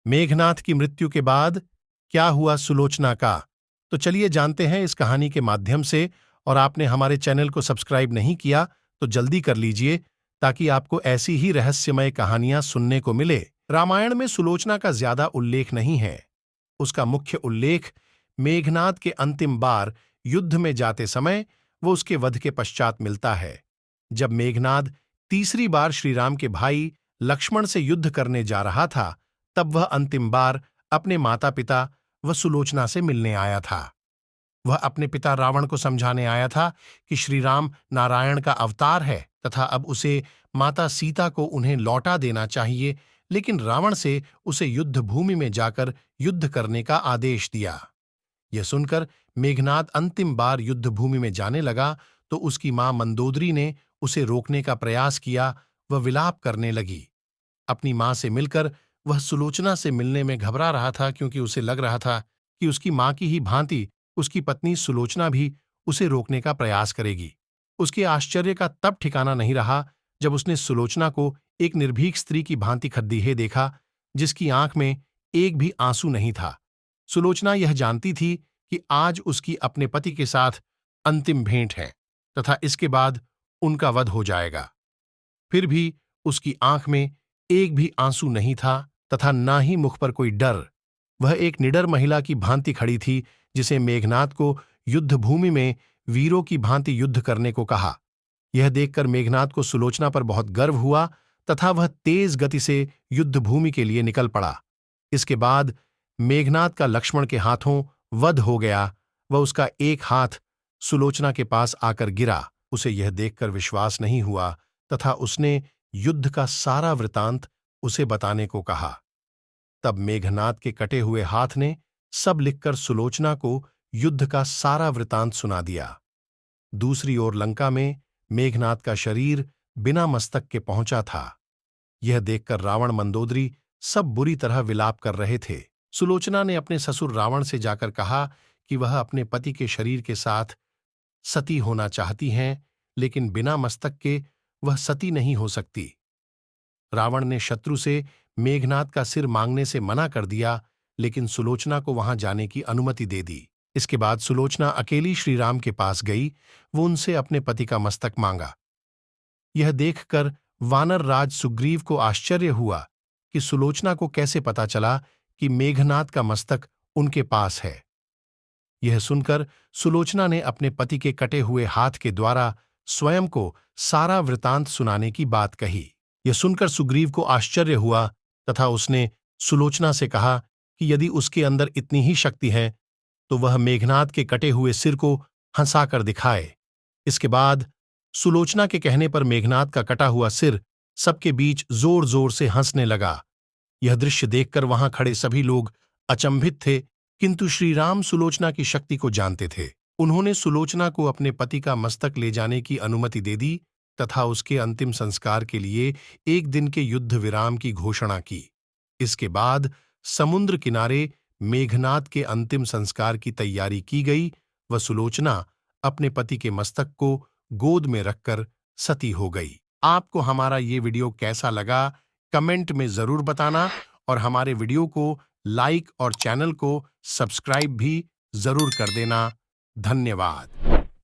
मेघनाथ की मृत्यु के बाद क्या हुआ सुलोचना का, तो चलिए जानते हैं इस कहानी के माध्यम से। और आपने हमारे चैनल को सब्सक्राइब नहीं किया तो जल्दी कर लीजिए, ताकि आपको ऐसी ही रहस्यमय कहानियां सुनने को मिले। रामायण में सुलोचना का ज्यादा उल्लेख नहीं है। उसका मुख्य उल्लेख मेघनाद के अंतिम बार युद्ध में जाते समय वो उसके वध के पश्चात मिलता है। जब मेघनाद तीसरी बार श्रीराम के भाई लक्ष्मण से युद्ध करने जा रहा था, तब वह अंतिम बार अपने माता पिता व सुलोचना से मिलने आया था। वह अपने पिता रावण को समझाने आया था कि श्रीराम नारायण का अवतार है तथा अब उसे माता सीता को उन्हें लौटा देना चाहिए, लेकिन रावण से उसे युद्ध भूमि में जाकर युद्ध करने का आदेश दिया। यह सुनकर मेघनाद अंतिम बार युद्ध भूमि में जाने लगा तो उसकी मां मंदोदरी ने उसे रोकने का प्रयास किया। वह विलाप करने लगी। अपनी मां से मिलकर वह सुलोचना से मिलने में घबरा रहा था, क्योंकि उसे लग रहा था कि उसकी मां की ही भांति उसकी पत्नी सुलोचना भी उसे रोकने का प्रयास करेगी। उसके आश्चर्य का तब ठिकाना नहीं रहा जब उसने सुलोचना को एक निर्भीक स्त्री की भांति खद्दीहे देखा, जिसकी आंख में एक भी आंसू नहीं था। सुलोचना यह जानती थी कि आज उसकी अपने पति के साथ अंतिम भेंट है तथा इसके बाद उनका वध हो जाएगा। फिर भी उसकी आंख में एक भी आंसू नहीं था तथा न ही मुख पर कोई डर। वह एक निडर महिला की भांति खड़ी थी, जिसे मेघनाद को युद्ध भूमि में वीरों की भांति युद्ध करने को कहा। यह देखकर मेघनाद को सुलोचना पर बहुत गर्व हुआ तथा वह तेज गति से युद्ध भूमि के लिए निकल पड़ा। इसके बाद मेघनाद का लक्ष्मण के हाथों वध हो गया। वह उसका एक हाथ सुलोचना के पास आकर गिरा। उसे यह देखकर विश्वास नहीं हुआ तथा उसने युद्ध का सारा वृतांत उसे बताने को कहा। तब मेघनाद के कटे हुए हाथ ने सब लिखकर सुलोचना को युद्ध का सारा वृतांत सुना दिया। दूसरी ओर लंका में मेघनाद का शरीर बिना मस्तक के पहुंचा था। यह देखकर रावण मंदोदरी सब बुरी तरह विलाप कर रहे थे। सुलोचना ने अपने ससुर रावण से जाकर कहा कि वह अपने पति के शरीर के साथ सती होना चाहती हैं, लेकिन बिना मस्तक के वह सती नहीं हो सकती। रावण ने शत्रु से मेघनाद का सिर मांगने से मना कर दिया, लेकिन सुलोचना को वहां जाने की अनुमति दे दी। इसके बाद सुलोचना अकेली श्रीराम के पास गई। वो उनसे अपने पति का मस्तक मांगा। यह देखकर वानर राज सुग्रीव को आश्चर्य हुआ कि सुलोचना को कैसे पता चला कि मेघनाद का मस्तक उनके पास है। यह सुनकर सुलोचना ने अपने पति के कटे हुए हाथ के द्वारा स्वयं को सारा वृतांत सुनाने की बात कही। यह सुनकर सुग्रीव को आश्चर्य हुआ तथा उसने सुलोचना से कहा कि यदि उसके अंदर इतनी ही शक्ति है तो वह मेघनाद के कटे हुए सिर को हंसाकर दिखाए। इसके बाद सुलोचना के कहने पर मेघनाद का कटा हुआ सिर सबके बीच जोर जोर से हंसने लगा। यह दृश्य देखकर वहां खड़े सभी लोग अचंभित थे, किंतु श्रीराम सुलोचना की शक्ति को जानते थे। उन्होंने सुलोचना को अपने पति का मस्तक ले जाने की अनुमति दे दी तथा उसके अंतिम संस्कार के लिए एक दिन के युद्ध विराम की घोषणा की। इसके बाद समुद्र किनारे मेघनाद के अंतिम संस्कार की तैयारी की गई। वह सुलोचना अपने पति के मस्तक को गोद में रखकर सती हो गई। आपको हमारा ये वीडियो कैसा लगा कमेंट में जरूर बताना, और हमारे वीडियो को लाइक और चैनल को सब्सक्राइब भी जरूर कर देना। धन्यवाद।